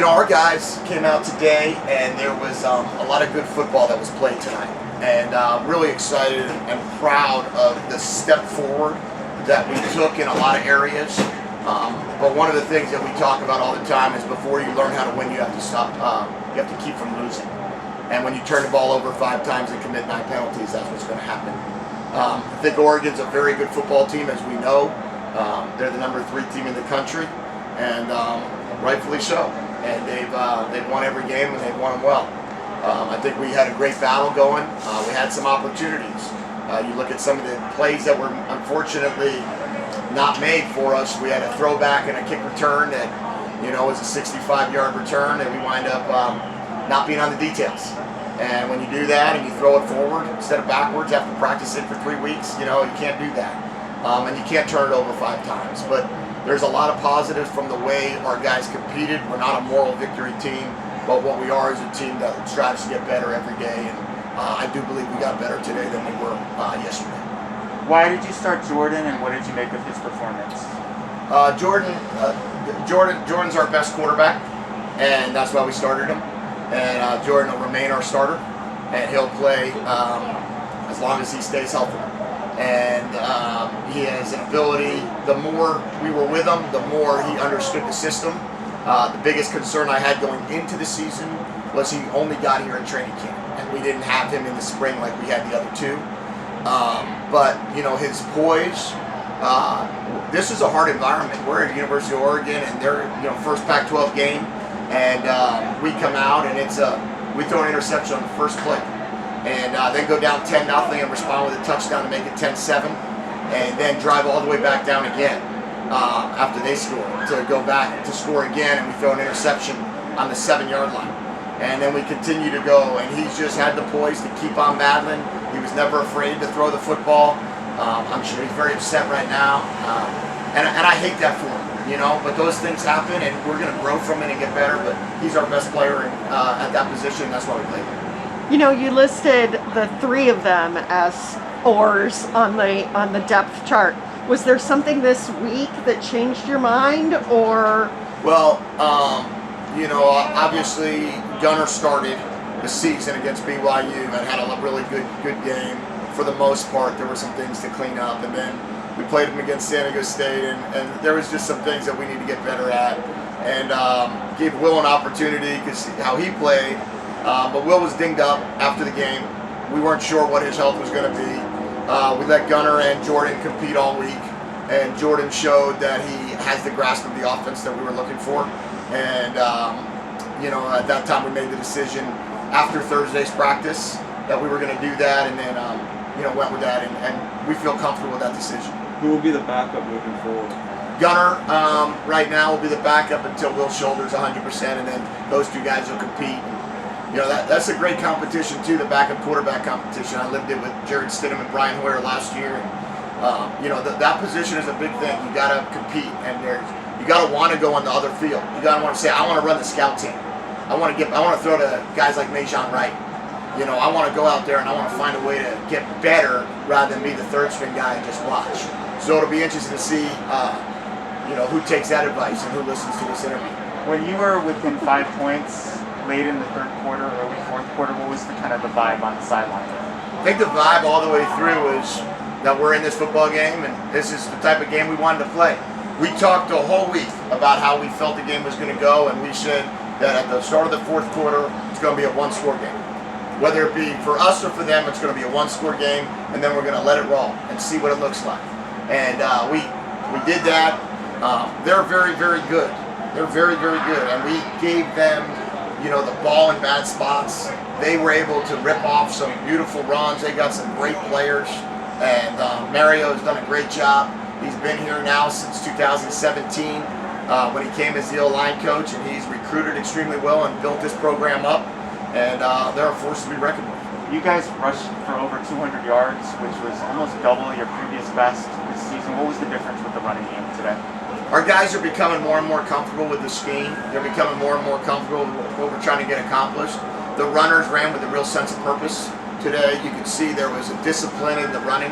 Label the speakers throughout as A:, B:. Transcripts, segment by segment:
A: Our guys came out today, and there was a lot of good football that was played tonight. And really excited and proud of the step forward that we took in a lot of areas. But one of the things that we talk about all the time is before you learn how to win, you have to stop. You have to keep from losing. And when you turn the ball over 5 times and commit 9 penalties, that's what's going to happen. I think Oregon's a very good football team, as we know. They're the number 3 team in the country, and rightfully so. And they've won every game, and they've won them well. I think we had a great battle going. We had some opportunities. You look at some of the plays that were unfortunately not made for us. We had a throwback and a kick return that, was a 65-yard return, and we wind up not being on the details. And when you do that and you throw it forward instead of backwards after practicing for 3 weeks, you can't do that. And you can't turn it over 5 times. But there's a lot of positives from the way our guys competed. We're not a moral victory team, but what we are is a team that strives to get better every day. And I do believe we got better today than we were yesterday.
B: Why did you start Jordan, and what did you make of his performance?
A: Jordan's our best quarterback, and that's why we started him. And Jordan will remain our starter, and he'll play as long as he stays healthy. And he has an ability. The more we were with him, the more he understood the system. The biggest concern I had going into the season was he only got here in training camp, and we didn't have him in the spring like we had the other 2. But his poise. This is a hard environment. We're at the University of Oregon, and they're first Pac-12 game, and we come out and we throw an interception on the first play, and then go down 10-0 and respond with a touchdown to make it 10-7, and then drive all the way back down again after they score to go back to score again, and we throw an interception on the 7-yard line. And then we continue to go, and he's just had the poise to keep on battling. He was never afraid to throw the football. I'm sure he's very upset right now, and I hate that for him, but those things happen, and we're going to grow from it and get better. But he's our best player at that position, and that's why we play him.
C: You listed the 3 of them as oars on the depth chart. Was there something this week that changed your mind, or?
A: Well, obviously Gunner started the season against BYU and had a really good game. For the most part, there were some things to clean up, and then we played him against San Diego State, and there was just some things that we need to get better at, and gave Will an opportunity because how he played, but Will was dinged up after the game. We weren't sure what his health was going to be. We let Gunner and Jordan compete all week, and Jordan showed that he has the grasp of the offense that we were looking for, and at that time we made the decision after Thursday's practice that we were going to do that, and then went with that, and we feel comfortable with that decision.
D: Who will be the backup moving forward?
A: Gunner right now will be the backup until Will shoulders 100%, and then those 2 guys will compete. That's a great competition too, the backup quarterback competition. I lived it with Jared Stidham and Brian Hoyer last year. And, that position is a big thing. You got to compete, and you got to want to go on the other field. You got to want to say, I want to run the scout team. I want to throw to guys like Majon Wright. I want to go out there and I want to find a way to get better rather than be the 3rd-string guy and just watch. So it'll be interesting to see, who takes that advice and who listens to this interview.
B: When you were within 5 points late in the 3rd quarter, early 4th quarter, what was the vibe on the sideline?
A: I think the vibe all the way through was that we're in this football game, and this is the type of game we wanted to play. We talked the whole week about how we felt the game was going to go, and we said that at the start of the 4th quarter, it's going to be a 1-score game. Whether it be for us or for them, it's going to be a 1-score game, and then we're going to let it roll and see what it looks like. And we did that. They're very, very good. They're very, very good, and we gave them, the ball in bad spots. They were able to rip off some beautiful runs. They got some great players, and Mario has done a great job. He's been here now since 2017 when he came as the O-line coach, and he's recruited extremely well and built this program up. And they're a force to be reckoned with.
B: You guys rushed for over 200 yards, which was almost double your previous best this season. What was the difference with the running game today?
A: Our guys are becoming more and more comfortable with the scheme. They're becoming more and more comfortable with what we're trying to get accomplished. The runners ran with a real sense of purpose today. You could see there was a discipline in the running.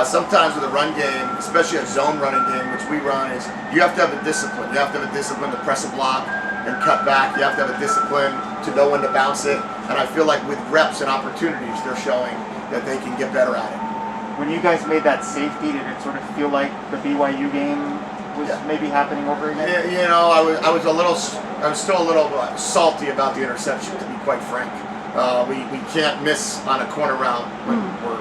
A: Sometimes with a run game, especially a zone running game, which we run, is you have to have a discipline. You have to have a discipline to press a block, and cut back. You have to have a discipline to know when to bounce it. And I feel like with reps and opportunities, they're showing that they can get better at it.
B: When you guys made that safety, did it sort of feel like the BYU game was maybe happening over again?
A: Yeah, you know, I was still a little salty about the interception, to be quite frank. We can't miss on a corner route when we're,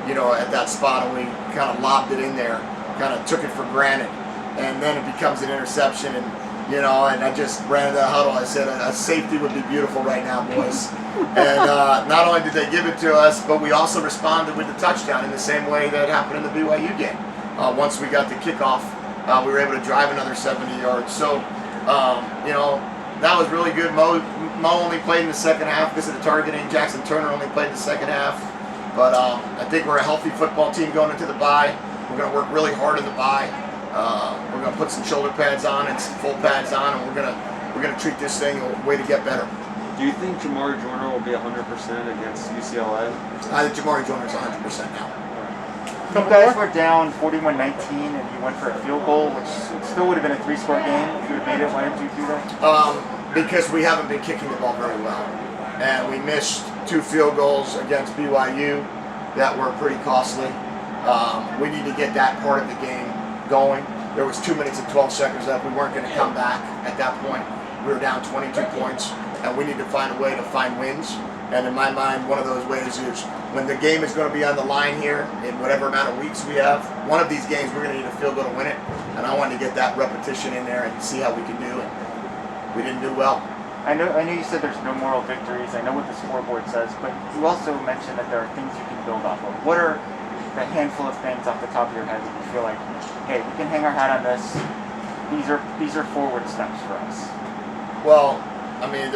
A: you know, at that spot, and we kind of lobbed it in there, kind of took it for granted, and then it becomes an interception, and you know, and I just ran into the huddle. I said, a safety would be beautiful right now, boys. And not only did they give it to us, but we also responded with the touchdown in the same way that happened in the BYU game. Once we got the kickoff, we were able to drive another 70 yards. So, you know, that was really good. Mo only played in the second half because of the targeting. Jackson Turner only played in the second half. But I think we're a healthy football team going into the bye. We're going to work really hard in the bye. We're going to put some shoulder pads on and some full pads on, and we're going to treat this thing a way to get better.
D: Do you think Jamari Joyner will be 100% against UCLA?
A: I think Jamari Joyner's 100% now.
B: You guys were down 41-19 and you went for a field goal, which still would have been a 3-score game if you would have made it. Why didn't you do that?
A: Because we haven't been kicking the ball very well. And we missed 2 field goals against BYU that were pretty costly. We need to get that part of the game going. There was 2 minutes and 12 seconds left. We weren't going to come back at that point. We were down 22 points, and we need to find a way to find wins. And in my mind, one of those ways is when the game is going to be on the line here in whatever amount of weeks we have, one of these games we're going to need a field goal to win it. And I wanted to get that repetition in there and see how we can do it. We didn't do well.
B: I know you said there's no moral victories. I know what the scoreboard says, but you also mentioned that there are things you can build off of. What are the handful of things off the top of your head that you feel like, hey, we can hang our hat on this. These are forward steps for us.
A: Well, I mean,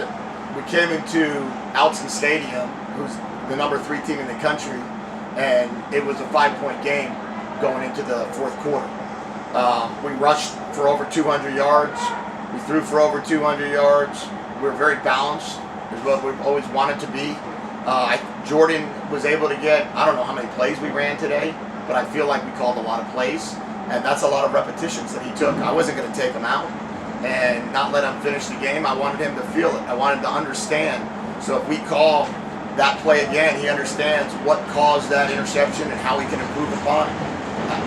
A: we came into Alton Stadium, who's the number 3 team in the country, and it was a 5-point game going into the 4th quarter. We rushed for over 200 yards. We threw for over 200 yards. We were very balanced, is what we've always wanted to be. Jordan was able to get, I don't know how many plays we ran today, but I feel like we called a lot of plays, and that's a lot of repetitions that he took. I wasn't going to take him out and not let him finish the game. I wanted him to feel it. I wanted him to understand. So if we call that play again, he understands what caused that interception and how he can improve upon it.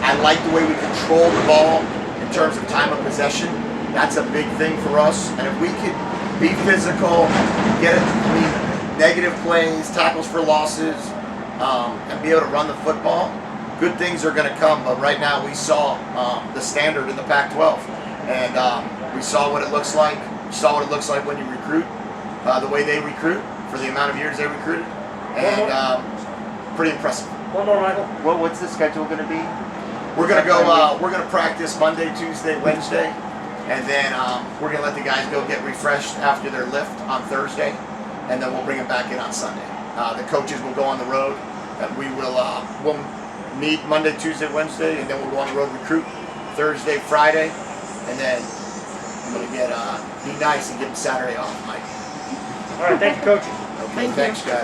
A: I like the way we control the ball in terms of time of possession. That's a big thing for us. And if we could be physical, get it, negative plays, tackles for losses, and be able to run the football, good things are going to come. But right now we saw the standard in the Pac-12. And we saw what it looks like. We saw what it looks like when you recruit, the way they recruit for the amount of years they recruited. And pretty impressive.
E: One more, Michael.
B: What's the schedule going to be?
A: We're going to go, we're going to practice Monday, Tuesday, Wednesday. And then we're going to let the guys go get refreshed after their lift on Thursday. And then we'll bring them back in on Sunday. The coaches will go on the road. And we'll meet Monday, Tuesday, Wednesday. And then we'll go on the road recruit Thursday, Friday. And then I'm going to be nice and give them Saturday off, Mike.
E: All right, thank you, Coach.
A: Okay, thanks, guys.